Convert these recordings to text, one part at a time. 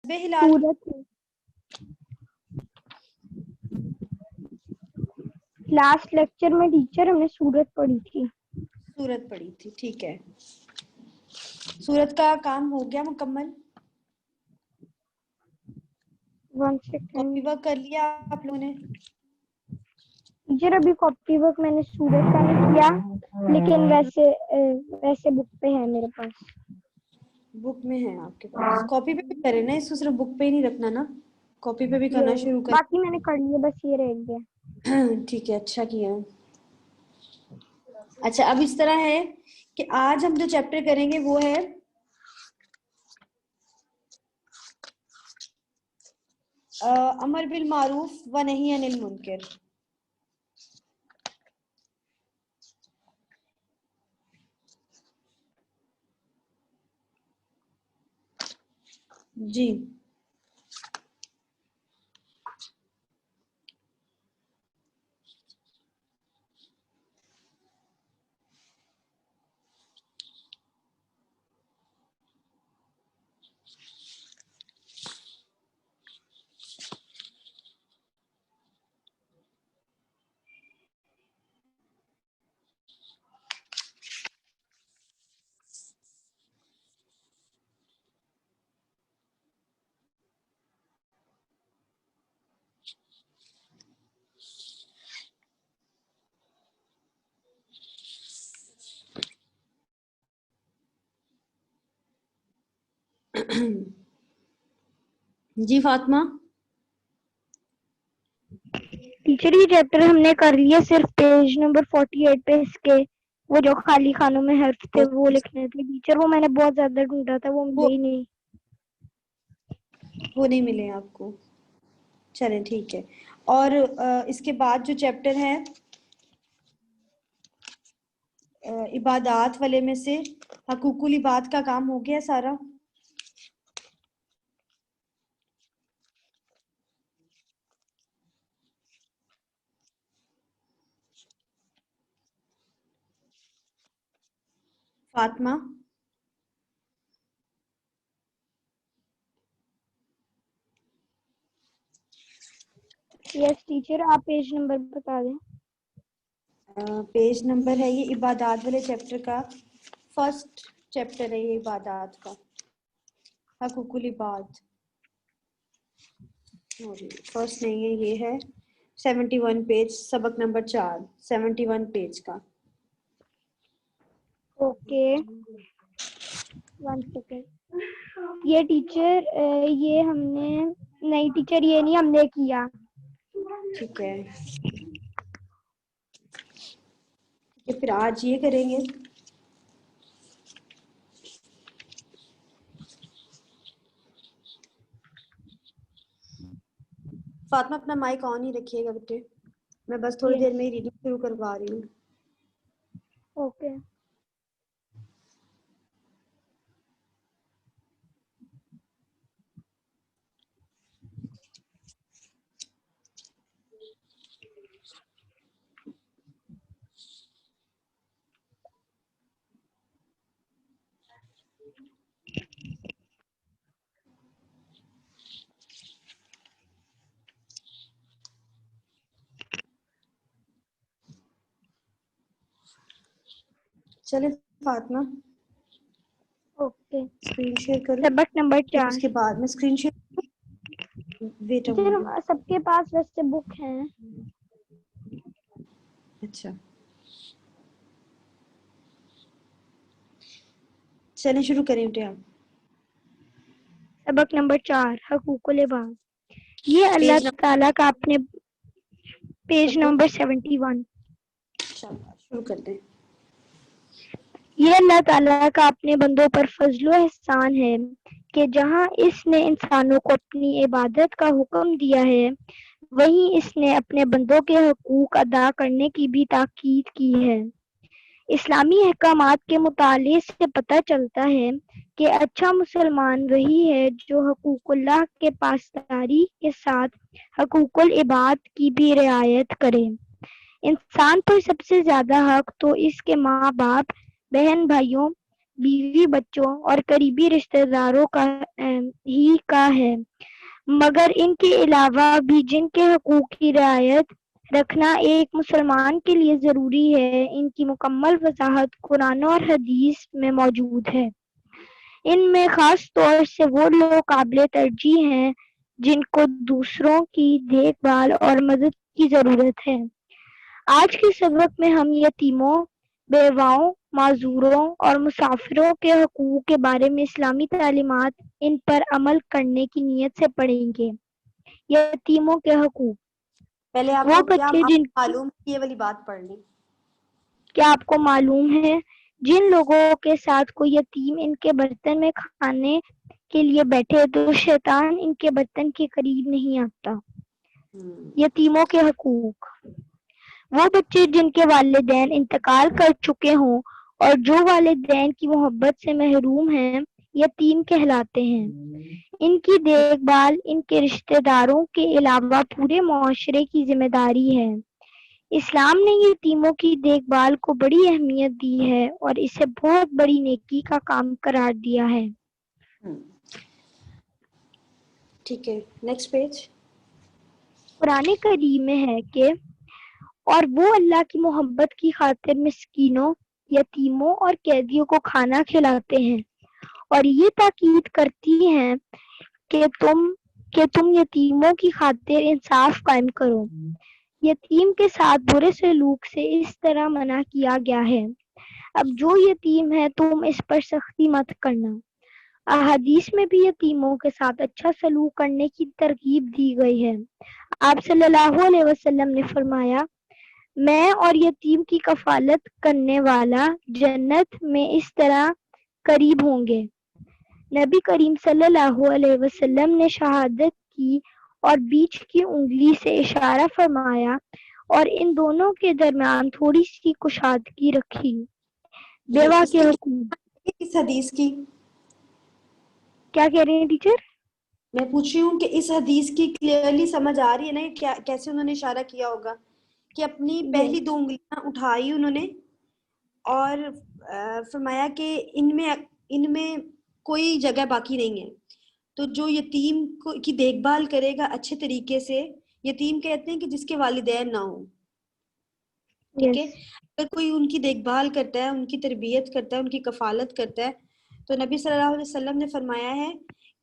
ہلال last lecture میں teacher ہم نے سورت پڑھی تھی. سورت پڑھی تھی, ٹھیک ہے. سورت کا کام ہو گیا مکمل؟ 1 کاپی سیکنڈ ورک کر لیا آپ لوگوں نے؟ ٹیچر ابھی کاپی ورک میں نے سورت کا نہیں کیا, لیکن ویسے بک پہ ہے میرے پاس. بک میں ہے آپ کے پاس؟ کاپی پہ بھی کرے نا, اس کو صرف بک پہ ہی نہیں رکھنا نا, کاپی پہ بھی کرنا شروع کر. باقی میں نے کر لیا, بس یہ رہ گیا. ٹھیک ہے, اچھا کیا. اچھا, اب اس طرح ہے کہ آج ہم جو چیپٹر کریں گے وہ ہے امر بالمعروف و نہی عن المنکر. جی جی فاطمہ. ٹیچر یہ چیپٹر ہم نے کر لیا, صرف پیج نمبر 48 پہ اس کے وہ جو خالی خانوں میں حرف تھے وہ لکھنے تھے ٹیچر. وہ میں نے بہت زیادہ ڈھونڈا تھا, وہ ملے ہی نہیں. وہ نہیں ملے آپ کو؟ چلیں ٹھیک ہے. اور اس کے بعد جو چیپٹر ہے عبادات والے میں سے حقوق العباد کا کام ہو گیا سارا؟ فاطمہ یس ٹیچر, آپ پیج نمبر بتا دیں. پیج نمبر ہے یہ عبادات والے چیپٹر کا, فرسٹ چیپٹر ہے یہ عبادات کا, حقوق العباد. فرسٹ نہیں ہے, یہ ہے 71 پیج, سبق نمبر 4, 71 پیج کا. Okay 1 second. یہ ٹیچر یہ ہم نے نہیں ٹیچر یہ نہیں ہم نے کیا. ٹھیک ہے, پھر آج یہ کریں گے. فاطمہ اپنا مائک آن ہی رکھیے گا بیٹے, میں بس تھوڑی دیر میں ہی ریڈنگ شروع کروا رہی ہوں. اوکے. چلے فاطمہ اوکے. اسکرین شیئر کروں, سبق نمبر پھر 4. اس کے بعد میں screen share. Wait a teacher minute. سب کے پاس ویسے بک ہیں. اچھا چلیں شروع کریں بیٹے آپ. سبق نمبر 4 حقوق العباد. یہ اللہ پیج تعالیٰ کا اپنے پیج نمبر نمبر 71. شروع کرتے ہیں. یہ اللہ تعالیٰ کا اپنے بندوں پر فضل و احسان ہے کہ جہاں اس نے انسانوں کو اپنی عبادت کا حکم دیا ہے, وہیں اس نے اپنے بندوں کے حقوق ادا کرنے کی بھی تاکید کی ہے. اسلامی احکامات کے مطالعے سے پتہ چلتا ہے کہ اچھا مسلمان وہی ہے جو حقوق اللہ کے پاسداری کے ساتھ حقوق العباد کی بھی رعایت کرے. انسان پر سب سے زیادہ حق تو اس کے ماں باپ, بہن بھائیوں, بیوی بچوں اور قریبی رشتہ داروں کا ہی کا ہے، مگر ان کے علاوہ بھی جن کے حقوق کی رعایت رکھنا ایک مسلمان کے لیے ضروری ہے، ان کی مکمل وضاحت قرآن اور حدیث میں موجود ہے۔ ان میں خاص طور سے وہ لوگ قابل ترجیح ہیں جن کو دوسروں کی دیکھ بھال اور مدد کی ضرورت ہے۔ آج کے سبق میں ہم یتیموں، بیواؤں، معذوروں اور مسافروں کے حقوق کے بارے میں اسلامی تعلیمات ان پر عمل کرنے کی نیت سے پڑھیں گے۔ یتیموں کے حقوق۔ پہلے آپ وہ کو کیا بچے جن معلوم یہ والی بات پڑھ لیں۔ کیا آپ کو معلوم ہے جن لوگوں کے ساتھ کوئی یتیم ان کے برتن میں کھانے کے لیے بیٹھے تو شیطان ان کے برتن کے قریب نہیں آتا۔ یتیموں کے حقوق۔ وہ بچے جن کے والدین انتقال کر چکے ہوں اور جو والدین کی محبت سے محروم ہیں یتیم کہلاتے ہیں۔ ان کی دیکھ بھال ان کے رشتہ داروں کے علاوہ پورے معاشرے کی ذمہ داری ہے۔ اسلام نے یتیموں کی دیکھ بھال کو بڑی اہمیت دی ہے اور اسے بہت بڑی نیکی کا کام قرار دیا ہے۔ ٹھیک ہے، نیکسٹ پیج۔ قرآن کریم میں ہے کہ اور وہ اللہ کی محبت کی خاطر مسکینوں، یتیموں اور قیدیوں کو کھانا کھلاتے ہیں اور یہ تاکید کرتی ہیں کہ تم یتیموں کی خاطر انصاف قائم کرو۔ یتیم کے ساتھ برے سلوک سے اس طرح منع کیا گیا ہے۔ اب جو یتیم ہے تم اس پر سختی مت کرنا۔ احادیث میں بھی یتیموں کے ساتھ اچھا سلوک کرنے کی ترغیب دی گئی ہے۔ آپ صلی اللہ علیہ وسلم نے فرمایا، میں اور یتیم کی کفالت کرنے والا جنت میں اس طرح قریب ہوں گے۔ نبی کریم صلی اللہ علیہ وسلم نے شہادت کی اور بیچ کی انگلی سے اشارہ فرمایا اور ان دونوں کے درمیان تھوڑی سی کشادگی رکھی۔ بیوہ اس کے کی حقوق۔ اس حدیث کی کیا کہہ رہے ہیں ٹیچر؟ میں پوچھ رہی ہوں کہ اس حدیث کی کلیئرلی سمجھ آ رہی ہے نا کیسے انہوں نے اشارہ کیا ہوگا کہ اپنی پہلی 2 انگلیاں اٹھائی انہوں نے اور فرمایا کہ ان میں کوئی جگہ باقی نہیں ہے، تو جو یتیم کی دیکھ بھال کرے گا اچھے طریقے سے، یتیم کہتے ہیں کہ جس کے والدین نہ ہوں، ٹھیک ہے، اگر کوئی ان کی دیکھ بھال کرتا ہے، ان کی تربیت کرتا ہے، ان کی کفالت کرتا ہے، تو نبی صلی اللہ علیہ وسلم نے فرمایا ہے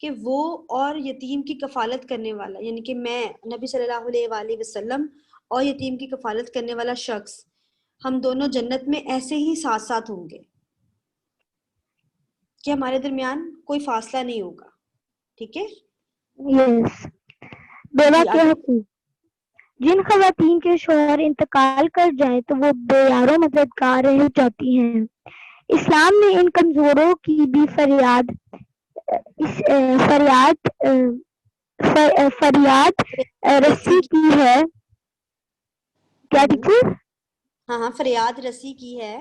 کہ وہ اور یتیم کی کفالت کرنے والا، یعنی کہ میں نبی صلی اللہ علیہ وآلہ وسلم اور یتیم کی کفالت کرنے والا شخص، ہم دونوں جنت میں ایسے ہی ساتھ ساتھ ہوں گے کہ ہمارے درمیان کوئی فاصلہ نہیں ہوگا، ٹھیک ہے۔ یس۔ بیوہ جی کے آگے۔ حقوق۔ جن خواتین کے شوہر انتقال کر جائیں تو وہ بے یار و مددگار رہ جاتی ہیں۔ اسلام نے ان کمزوروں کی بھی فریاد رسی کی ہے۔ کیا ٹیچر؟ ہاں فریاد رسی کی ہے۔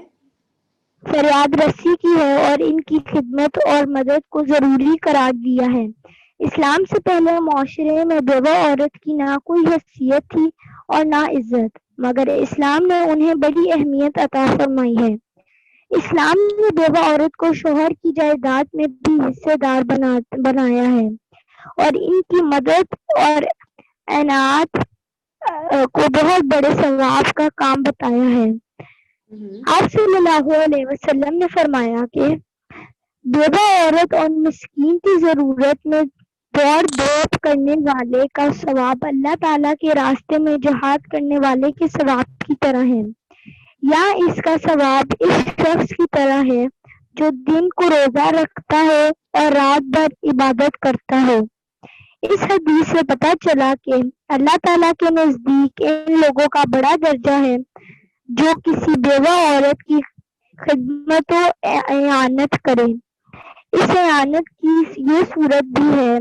فریاد رسی کی ہے اور ان کی خدمت اور مدد کو ضروری قرار دیا ہے۔ اسلام سے پہلے معاشرے میں بیوہ عورت کی نہ کوئی حیثیت تھی اور نہ عزت، مگر اسلام نے انہیں بڑی اہمیت عطا فرمائی ہے۔ اسلام نے بیوہ عورت کو شوہر کی جائیداد میں بھی حصے دار بنایا ہے اور ان کی مدد اور اعنات کو بہت بڑے ثواب کا کام بتایا ہے۔ آپ صلی اللہ علیہ وسلم نے فرمایا کہ بیوہ عورت اور مسکین کی ضرورت میں دوڑ دھوپ کرنے والے کا ثواب اللہ تعالیٰ کے راستے میں جہاد کرنے والے کے ثواب کی طرح ہے، یا اس کا ثواب اس شخص کی طرح ہے جو دن کو روزہ رکھتا ہے اور رات بھر عبادت کرتا ہے۔ اس حدیث سے پتہ چلا کہ اللہ تعالیٰ کے نزدیک ان لوگوں کا بڑا درجہ ہے جو کسی بیوہ عورت کی خدمت و اعانت کرے۔ اس اعانت کی یہ صورت بھی ہے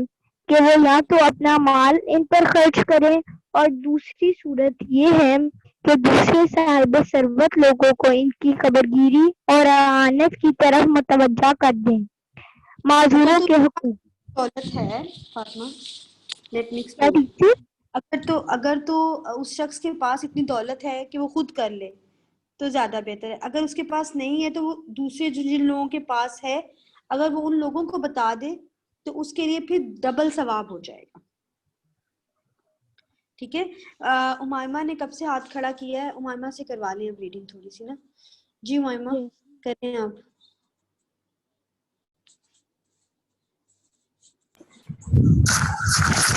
کہ وہ یا تو اپنا مال ان پر خرچ کرے اور دوسری صورت یہ ہے کہ دوسرے صاحب ثروت لوگوں کو ان کی خبرگیری اور اعانت کی طرف متوجہ کر دیں۔ معذوروں کے حقوق۔ دولت ہے فاطمہ، لیٹ می کیا ایکسپلین۔ ٹیچر؟ اگر تو اس شخص کے پاس اتنی دولت ہے کہ وہ خود کر لے تو زیادہ بہتر ہے، اگر اس کے پاس نہیں ہے تو وہ دوسرے جن لوگوں کے پاس ہے اگر وہ ان لوگوں کو بتا دے تو اس کے لیے پھر ڈبل ثواب ہو جائے گا. ٹھیک ہے. امائمہ نے کب سے ہاتھ کھڑا کیا ہے؟ امائمہ سے کروا لیں اب ریڈنگ تھوڑی سی نا. جی امائمہ کریں آپ.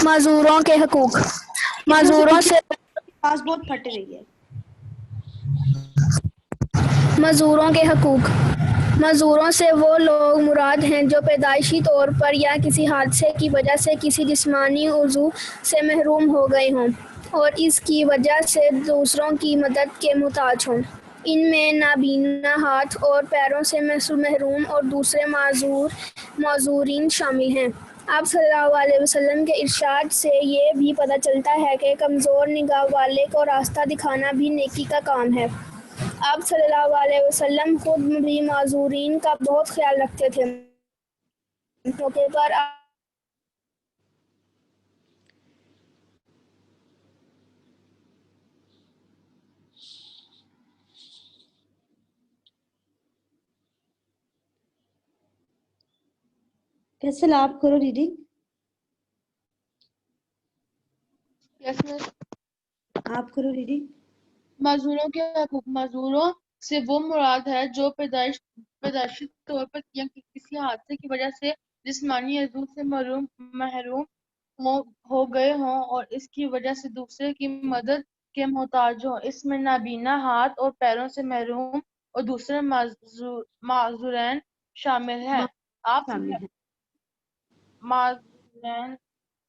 معذوروں کے حقوق. معذوروں سے آواز بہت پھٹ رہی ہے. معذوروں کے حقوق. معذوروں سے وہ لوگ مراد ہیں جو پیدائشی طور پر یا کسی حادثے کی وجہ سے کسی جسمانی عضو سے محروم ہو گئے ہوں اور اس کی وجہ سے دوسروں کی مدد کے محتاج ہوں. ان میں نابینا، ہاتھ اور پیروں سے محروم اور دوسرے معذورین شامل ہیں. آپ صلی اللہ علیہ وسلم کے ارشاد سے یہ بھی پتہ چلتا ہے کہ کمزور نگاہ والے کو راستہ دکھانا بھی نیکی کا کام ہے. آپ صلی اللہ علیہ وسلم خود بھی معذورین کا بہت خیال رکھتے تھے. موقع پر فیصل آپ کرو ریڈنگ. آپ کرو ریڈنگ. معذوروں کے حقوق. معذوروں سے وہ مراد ہے جو پیدائشی طور پر یا کسی حادثے کی وجہ سے جسمانی عضو سے محروم ہو گئے ہوں اور اس کی وجہ سے دوسرے کی مدد کے محتاج ہوں. اس میں نابینا، ہاتھ اور پیروں سے محروم اور دوسرے معذورین شامل ہیں. معذورین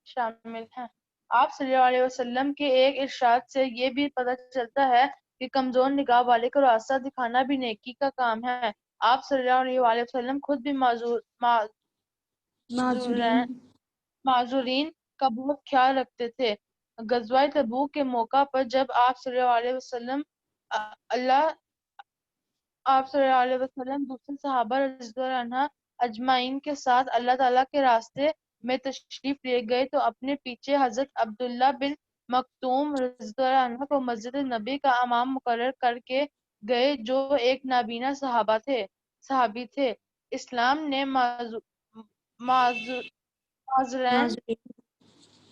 شامل ہیں. آپ صلی اللہ علیہ وسلم کے ایک ارشاد سے یہ بھی پتہ چلتا ہے کہ کمزور نگاہ والے کو راستہ دکھانا بھی نیکی کا کام ہے. آپ صلی اللہ علیہ وسلم خود بھی معذورین کا بہت خیال رکھتے تھے. غزوہ تبوک کے موقع پر جب آپ صلی اللہ علیہ وسلم دوسرے صحابہ رضی اللہ عنہ اجمعین کے ساتھ اللہ تعالیٰ کے راستے میں تشریف لے گئے تو اپنے پیچھے حضرت عبداللہ بن مکتوم رضی اللہ عنہ کو مسجد نبی کا امام مقرر کر کے گئے جو ایک نابینا صحابی تھے. اسلام نے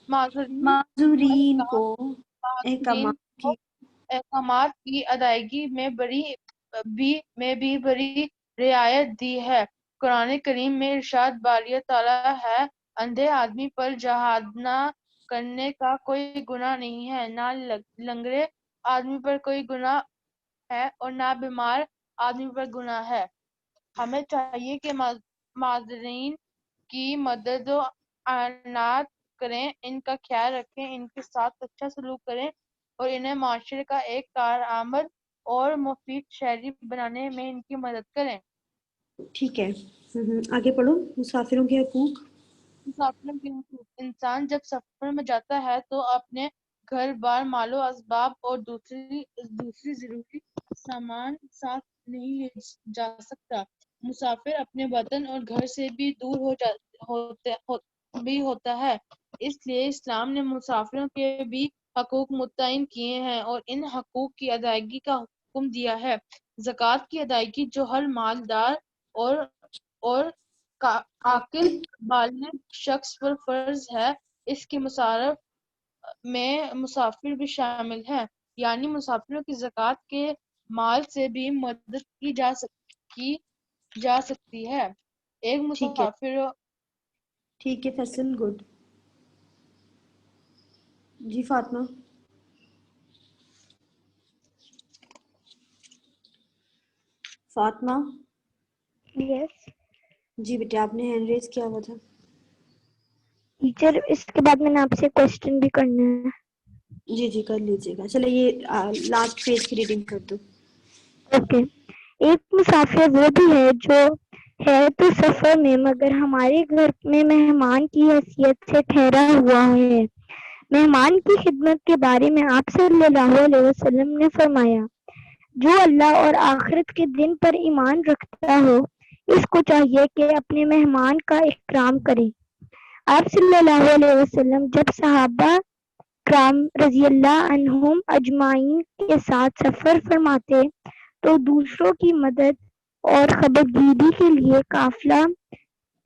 معذورین کو احکامات کی ادائیگی میں بھی بڑی رعایت دی ہے. قرآن کریم میں ارشاد باری تعالیٰ ہے اندھے آدمی پر جہاد نہ کرنے کا کوئی گناہ نہیں ہے، نہ لنگڑے آدمی پر کوئی گناہ ہے اور نہ بیمار آدمی پر گناہ ہے. ہمیں چاہیے کہ معذورین کی مدد و اعانت کریں، ان کا خیال رکھیں، ان کے ساتھ اچھا سلوک کریں اور انہیں معاشرے کا ایک کارآمد اور مفید شہری بنانے میں ان کی مدد کریں. ٹھیک ہے. آگے پڑھو. مسافروں کے حقوق. مسافروں کے حقوق. انسان جب سفر میں جاتا ہے تو اپنے گھر بار، مال و اسباب اور دوسری ضروری سامان ساتھ نہیں لے جا سکتا. مسافر اپنے وطن اور گھر سے بھی دور ہوتا ہے. اس لیے اسلام نے مسافروں کے بھی حقوق متعین کیے ہیں اور ان حقوق کی ادائیگی کا حکم دیا ہے. زکوٰۃ کی ادائیگی جو ہر مالدار اور عاقل بالغ شخص پر فرض ہے. اس کی مصارف میں مسافر بھی شامل ہیں، یعنی مسافروں کی زکوٰۃ کے مال سے بھی مدد کی جا سکتی ہے. ایک مسافر. ٹھیک ہے فیصل. گڈ. جی فاطمہ. فاطمہ. یس جی بیٹے آپ نے ہینڈ ریز کیا ہوا تھا. ٹیچر اس کے بعد میں نے آپ سے کوشچن بھی کرنا ہے. جی کر لیجیے گا. چلے یہ لاسٹ پیج کی ریڈنگ کر دو. اوکے. ایک مسافر وہ بھی ہے جو ہے تو سفر میں مگر ہمارے گھر میں مہمان کی حیثیت سے ٹھہرا ہوا ہے. مہمان کی خدمت کے بارے میں آپ صلی اللہ علیہ وسلم نے فرمایا جو اللہ اور آخرت کے دن پر ایمان رکھتا ہو اس کو چاہیے کہ اپنے مہمان کا اکرام کرے. آپ صلی اللہ علیہ وسلم جب صحابہ کرام رضی اللہ عنہم اجمعین کے ساتھ سفر فرماتے تو دوسروں کی مدد اور خبرگیری کے لیے قافلہ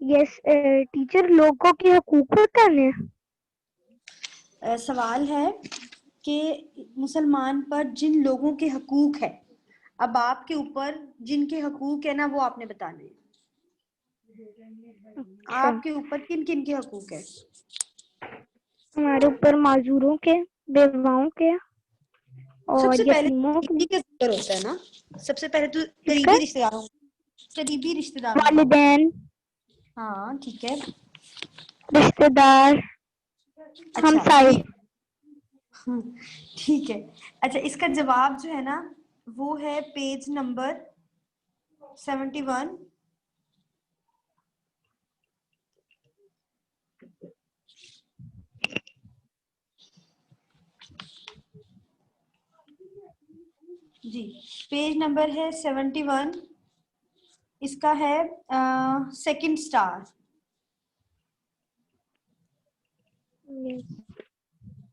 یس ٹیچر لوگوں کے حقوق بتانے. سوال ہے کہ مسلمان پر جن لوگوں کے حقوق ہے، اب آپ کے اوپر جن کے حقوق ہے نا وہ آپ نے بتانے ہیں. آپ کے اوپر کن کن کے حقوق ہے؟ ہمارے اوپر معذوروں کے، بیواؤں کے سب اور سے پہلے یتیموں کے. قریبی کا ذکر ہوتا ہے نا، سب سے پہلے تو کس کا؟ قریبی رشتہ داروں، قریبی رشتہ داروں کا. والدین، ہاں ٹھیک ہے. رشتے دار، اچھا ہمسائے. ٹھیک ہے. اچھا اس کا جواب جو ہے نا وہ ہے پیج نمبر 71. جی پیج نمبر ہے 71. اس کا ہے سیکنڈ سٹار.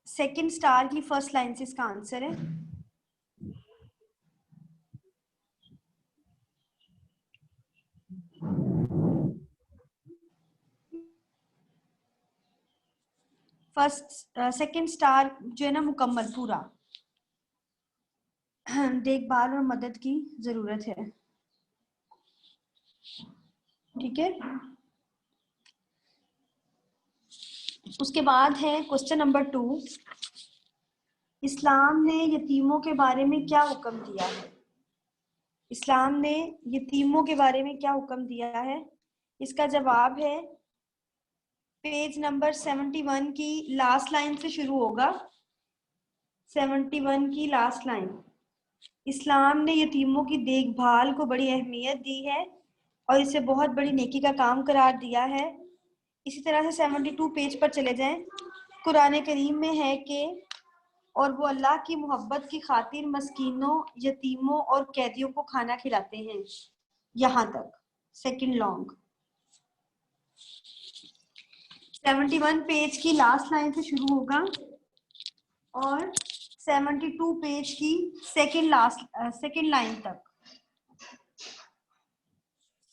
سیکنڈ سٹار کی فرسٹ لائن سے اس کا آنسر ہے. سیکنڈ سٹار جو ہے نا مکمل پورا دیکھ بھال اور مدد کی ضرورت ہے. ٹھیک ہے. اس کے بعد ہے کوسچن نمبر 2. اسلام نے یتیموں کے بارے میں کیا حکم دیا ہے؟ اسلام نے یتیموں کے بارے میں کیا حکم دیا ہے؟ اس کا جواب ہے پیج نمبر 71 کی لاسٹ لائن سے شروع ہوگا. 71 کی لاسٹ لائن. اسلام نے یتیموں کی دیکھ بھال کو بڑی اہمیت دی ہے اور اسے بہت بڑی نیکی کا کام قرار دیا ہے. اسی طرح سے 72 پیج پر چلے جائیں. قرآن کریم میں ہے کہ اور وہ اللہ کی محبت کی خاطر مسکینوں، یتیموں اور قیدیوں کو کھانا کھلاتے ہیں. یہاں تک سیکنڈ لانگ. 71 پیج کی لاسٹ لائن سے شروع ہوگا اور 72 پیج کی سیکنڈ لائن تک.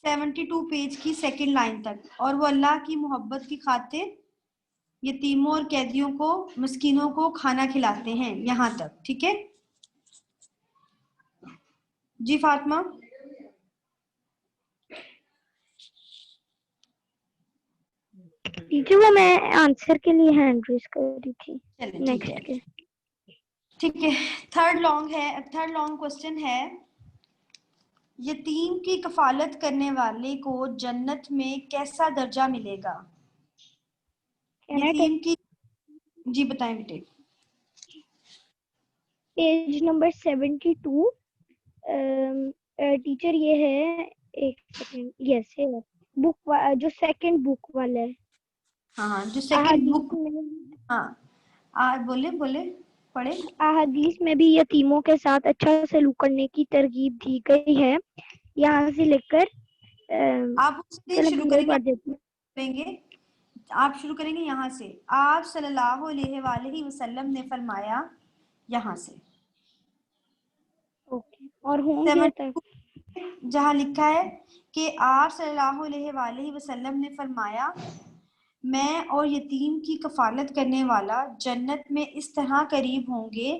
72 پیج کی سیکنڈ لائن تک. اور وہ اللہ کی محبت کی خاطر یتیموں اور قیدیوں کو، مسکینوں کو کھانا کھلاتے ہیں. یہاں تک ٹھیک ہے. جی فاطمہ. ٹیچر وہ میں آنسر کے لیے ہینڈ ریز کر رہی تھی. چلیں ٹھیک نیکسٹ ہے کے. ٹھیک ہے. تھرڈ لانگ کوسچن ہے یتیم کی کفالت کرنے والے کو جنت میں کیسا درجہ ملے گا؟ یتیم کی جی بتائیں بیٹے. Page number 72. ٹیچر یہ ہے ایک سیکنڈ. یس ہے بک جو سیکنڈ بک والا ہے. ہاں جو سیکنڈ بک. ہاں بولے پڑھے. احادیث میں بھی یتیموں کے ساتھ اچھا سلوک کرنے کی ترغیب دی گئی ہے. یہاں سے لے کر آپ شروع کریں گے. آپ شروع کریں گے یہاں سے. آپ صلی اللہ علیہ وآلہ وسلم نے فرمایا. یہاں سے اور ہوں گے جہاں لکھا ہے کہ آپ صلی اللہ علیہ وآلہ وسلم نے فرمایا میں اور یتیم کی کفالت کرنے والا جنت میں اس طرح قریب ہوں گے.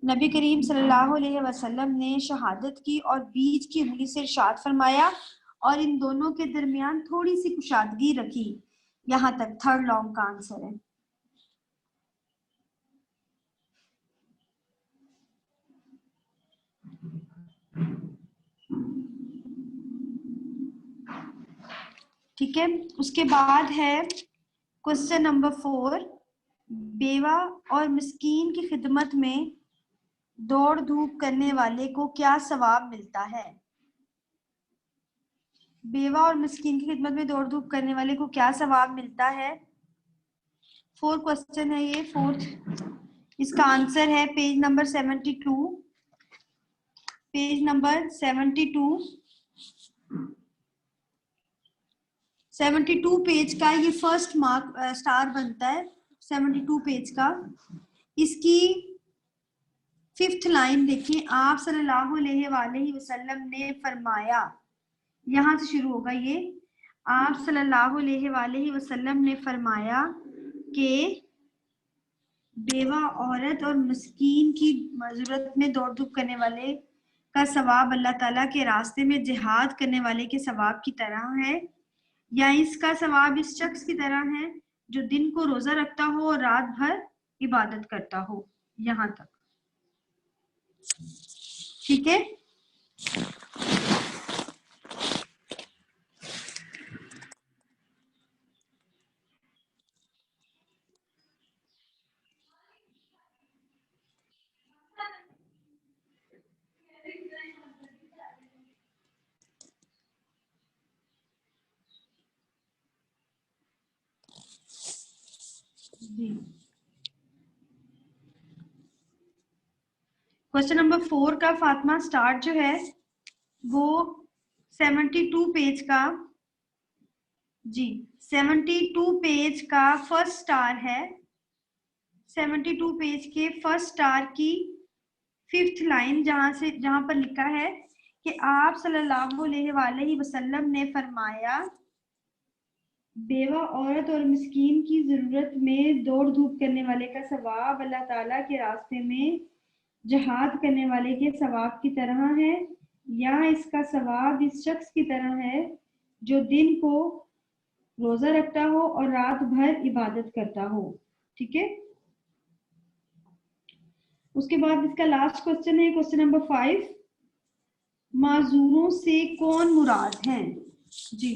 نبی کریم صلی اللہ علیہ وسلم نے شہادت کی اور بیچ کی انگلی سے ارشاد فرمایا اور ان دونوں کے درمیان تھوڑی سی کشادگی رکھی. یہاں تک تھرڈ لانگ کا آنسر ہے. ٹھیک ہے. اس کے بعد ہے کوسچن نمبر 4. بیوہ اور مسکین کی خدمت میں دوڑ دھوپ کرنے والے کو کیا ثواب ملتا ہے؟ بیوہ اور مسکین کی خدمت میں دوڑ دھوپ کرنے والے کو کیا ثواب ملتا ہے؟ 4 کوسچن ہے یہ. 4 اس کا آنسر ہے page number 72. Page number 72 page کا یہ فرسٹ مارک سٹار بنتا ہے. 72 پیج کا اس کی 5th لائن دیکھیں. آپ صلی اللہ علیہ وآلہ وسلم نے فرمایا. یہاں سے شروع ہوگا یہ. آپ صلی اللہ علیہ وآلہ وسلم نے فرمایا کہ بیوہ عورت اور مسکین کی ضرورت میں دوڑ دھوپ کرنے والے کا ثواب اللہ تعالیٰ کے راستے میں جہاد کرنے والے کے ثواب کی طرح ہے، یا اس کا ثواب اس شخص کی طرح ہے جو دن کو روزہ رکھتا ہو اور رات بھر عبادت کرتا ہو. یہاں تک ٹھیک ہے. جی کوشچن نمبر 4 کا فاطمہ سٹارٹ جو ہے وہ 72 پیج کا، جی 72 پیج کا فرسٹ سٹار ہے. 72 پیج کے فرسٹ سٹار کی 5th لائن جہاں پر لکھا ہے کہ آپ صلی اللہ علیہ وآلہ وسلم نے فرمایا بیوہ عورت اور مسکین کی ضرورت میں دوڑ دھوپ کرنے والے کا ثواب اللہ تعالیٰ کے راستے میں جہاد کرنے والے کے ثواب کی طرح ہے، یا اس کا ثواب اس شخص کی طرح ہے جو دن کو روزہ رکھتا ہو اور رات بھر عبادت کرتا ہو. ٹھیک ہے. اس کے بعد اس کا لاسٹ کوشچن ہے کوشچن نمبر 5، معذوروں سے کون مراد ہیں؟ جی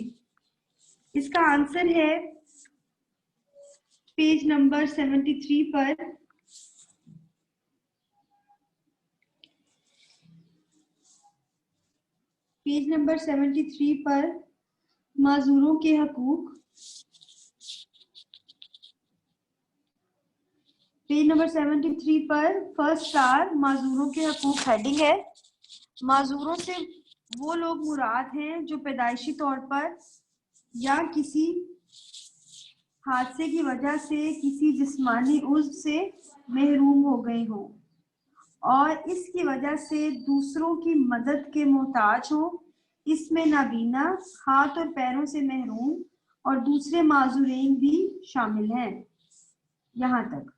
اس کا آنسر ہے پیج نمبر 73 پر. پیج نمبر 73 پر معذوروں کے حقوق، پیج نمبر 73 پر فرسٹ سٹار معذوروں کے حقوق ہیڈنگ ہے. معذوروں سے وہ لوگ مراد ہیں جو پیدائشی طور پر یا کسی حادثے کی وجہ سے کسی جسمانی عضو سے محروم ہو گئے ہوں اور اس کی وجہ سے دوسروں کی مدد کے محتاج ہوں. اس میں نابینا، ہاتھ اور پیروں سے محروم اور دوسرے معذورین بھی شامل ہیں. یہاں تک.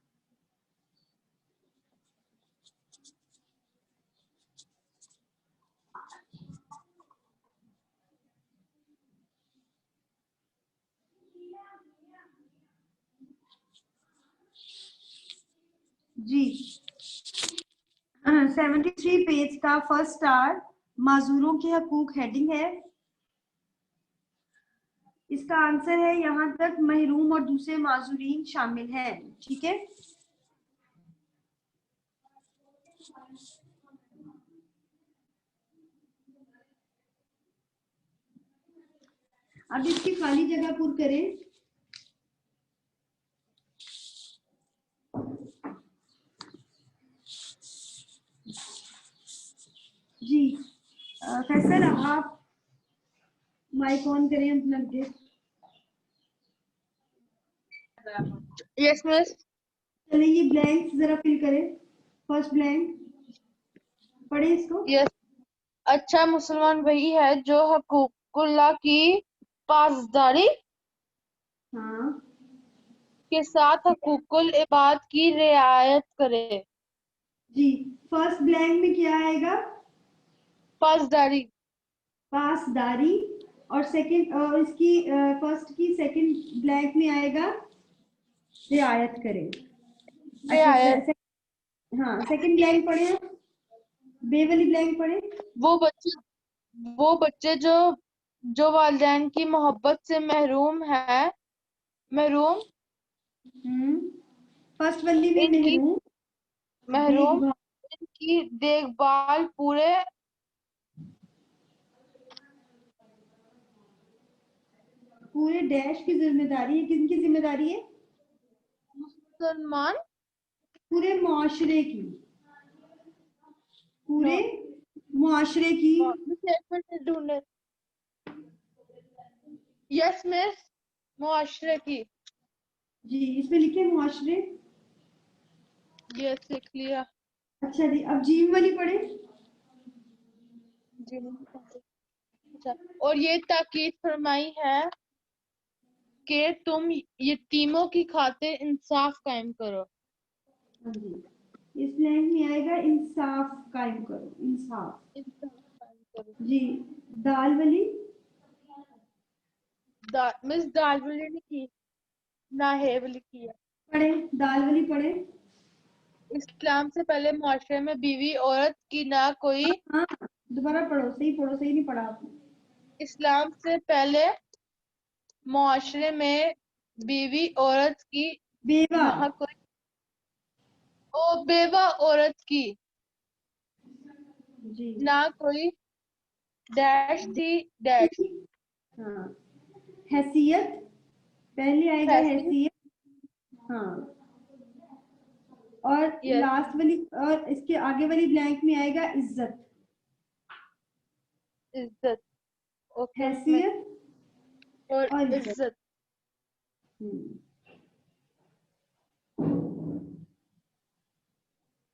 جی 73 پیج کا فرسٹ سٹار معذوروں کے حقوق ہیڈنگ ہے. اس کا آنسر ہے یہاں تک محروم اور دوسرے معذورین شامل ہیں. ٹھیک ہے. اب اس کی خالی جگہ پر کریں. جی فیصل آپ مائک آن کریں اپنا. یس مس. چلیں یہ بلینک ذرا فل کریں. فرسٹ بلینک پڑھیں اس کو. یس. اچھا مسلمان وہی ہے جو حقوق اللہ کی پاسداری ہاں کے ساتھ حقوق العباد کی رعایت کرے. جی فرسٹ بلینک میں کیا آئے گا؟ پاسداری. پاسداری. اور سیکنڈ اس کی فرسٹ کی سیکنڈ بلینک میں آئے گا رعایت کرے. رعایت. ہاں سیکنڈ بلینک پڑھیں آپ. بے والی بلینک پڑھیں. وہ بچے جو والدین کی محبت سے محروم ہیں، فرسٹ والی میں ان کی محروم ان کی دیکھ بھال پورے ڈیش کی ذمہ داری ہے. کن کی ذمہ داری ہے؟ مسلمان پورے معاشرے کی. پورے معاشرے کی. یس مس. معاشرے کی. جی اس میں لکھے معاشرے. یس لکھ لیا. اچھا جی اب جیم والی پڑھیں. اور یہ تاکید فرمائی ہے کہ تم یتیموں کی خاطر انصاف قائم کرو. ہاں جی اس لائن میں آئے گا انصاف قائم کرو. انصاف. انصاف قائم کرو. جی دال والی مس دال والی نے کی نہ ہے والی کی ہے. پڑھے دال والی پڑھے. اسلام سے پہلے معاشرے میں بیوی عورت کی نہ کوئی ہاں دوبارہ پڑھو صحیح نہیں پڑھا آپ نے. اسلام سے پہلے معاشرے میں بیوی عورت کی بیوہ. نہ کوئی بیوہ عورت کی جی نہ کوئی ڈیش تھی ڈیش. ہاں حیثیت پہلے آئے گا حیثیت. ہاں اور Yes. لاسٹ والی اور اس کے آگے والی بلینک میں آئے گا عزت. عزت. اوکے. حیثیت اور اور عزت.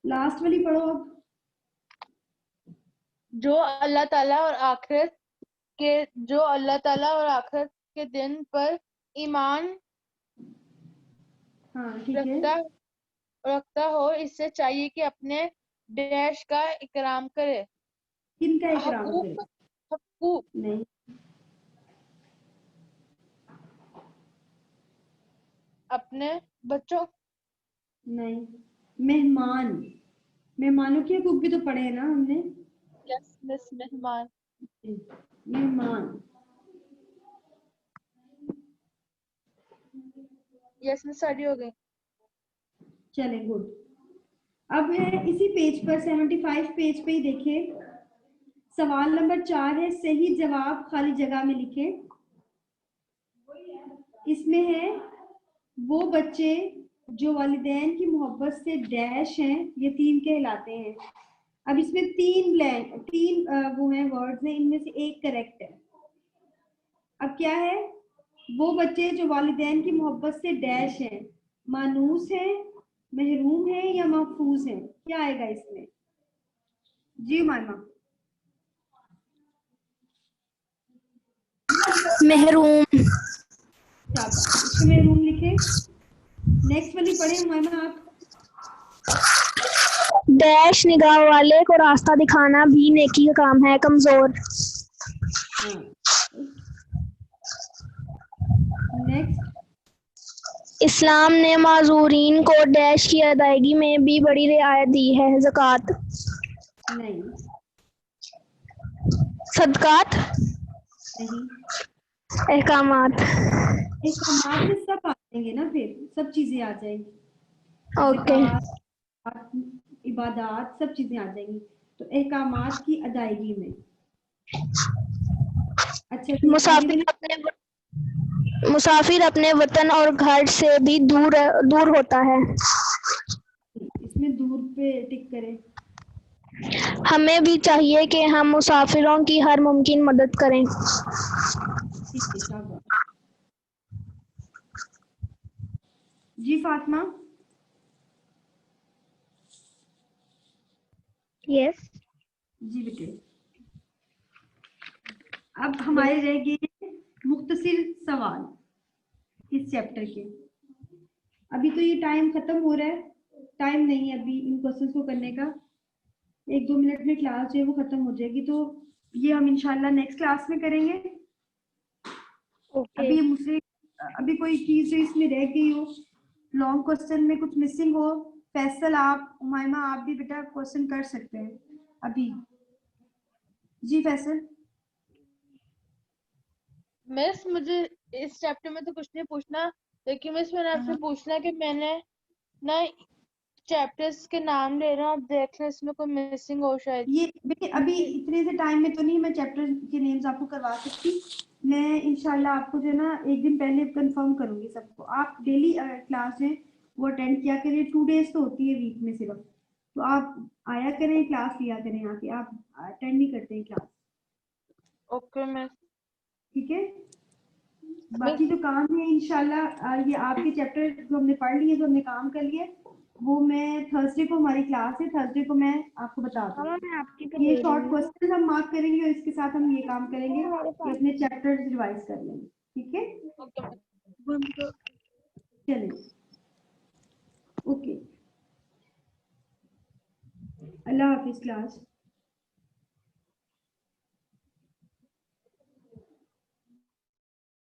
لاسٹ والی پڑھو اب. جو اللہ تعالیٰ اور آخرت کے دن پر ایمان ہاں ٹھیک ہے. رکھتا ہو اس سے چاہیے کہ اپنے ڈیش کا اکرام کرے. کن کا اکرام کرے؟ حقوق. نہیں اپنے بچوں. نہیں مہمانوں کے حقوق بھی تو پڑھے ہیں نا ہم نے. یس مس مہمان. مہمان. یس مس اسٹڈی ہو گئی. چلیں گڈ. اب ہے اسی پیج پر 75 پیج پہ ہی دیکھیں سوال نمبر 4 ہے صحیح جواب خالی جگہ میں لکھیں. اس میں ہے وہ بچے جو والدین کی محبت سے ڈیش ہیں یتیم کہلاتے ہیں. اب اس میں تین وہ ہیں ورڈز ہیں ان میں سے ایک کریکٹ ہے. اب کیا ہے وہ بچے جو والدین کی محبت سے ڈیش ہیں مانوس ہیں محروم ہیں یا محفوظ ہیں کیا آئے گا اس میں؟ جی مائمہ. محروم. اس کو محروم لکھے. نیکسٹ والی پڑھیں مائمہ آپ. ڈیش نگاہ والے کو راستہ دکھانا بھی نیکی کا کام ہے. کمزور. نیکسٹ. اسلام نے معذورین کو ڈیش کی ادائیگی میں بھی بڑی رعایت دی ہے. زکوٰۃ. نہیں. صدقات. نہیں. احکامات. احکامات میں سب آ جائیں گے نا پھر سب چیزیں آ جائیں گی. اوکے. زکوٰۃ عبادات سب چیزیں آ جائیں گی. تو احکامات کی ادائیگی میں. اچھا مسافر اپنے وطن اور گھر سے بھی دور ہوتا ہے. اس میں دور پہ ٹک کریں. ہمیں بھی چاہیے کہ ہم مسافروں کی ہر ممکن مدد کریں. ٹھیک ہے شاباش. جی فاطمہ. یس. جی بیٹے. اب ہمارے رہ گئے مختصر سوال اس چیپٹر کے. ابھی تو یہ ٹائم ختم ہو رہا ہے. ٹائم نہیں ہے ابھی ان کوشچنس کو کرنے کا. 1-2 منٹ میں کلاس جو ہے وہ ختم ہو جائے گی تو یہ ہم انشاءاللہ نیکسٹ کلاس میں کریں گے. اوکے. ابھی کوئی چیز جو اس میں رہ گئی ہو لانگ کوشچن میں کچھ مسنگ ہو فیصل آپ عمائمہ آپ بھی بیٹا کوشچن کر سکتے ہیں ابھی. جی فیصل. مس مجھے اس چیپٹر میں تو کچھ نہیں پوچھنا لیکن مس میں نے آپ سے پوچھنا کہ میں نے نا چیپٹرز کے نام لے رہا ہوں آپ دیکھ لیں اس میں کوئی مسنگ ہو شاید. یہ ابھی اتنے سے ٹائم میں تو نہیں میں چیپٹر کے نیمز آپ کو کروا سکتی. میں انشاءاللہ آپ کو جو ہے نا ایک دن پہلے کنفرم کروں گی سب کو. آپ ڈیلی کلاس ہے وہ اٹینڈ کیا کریں. 2 days تو ہوتی ہے ویک میں صرف تو آپ آیا کریں کلاس لیا کریں. آ کے آپ اٹینڈ نہیں کرتے ہیں کلاس. اوکے مس. ٹھیک ہے. باقی جو کام ہے انشاءاللہ یہ آپ کے چیپٹر جو ہم نے پڑھ لیے جو ہم نے کام کر لیے وہ میں تھرسڈے کو ہماری کلاس ہے تھرسڈے کو میں آپ کو بتا دوں گی. یہ شارٹ کوسچن ہم مارک کریں گے اور اس کے ساتھ ہم یہ کام کریں گے کہ اپنے چیپٹر ریوائز کر لیں گے. ٹھیک ہے. چلیں اوکے, اللہ حافظ کلاس.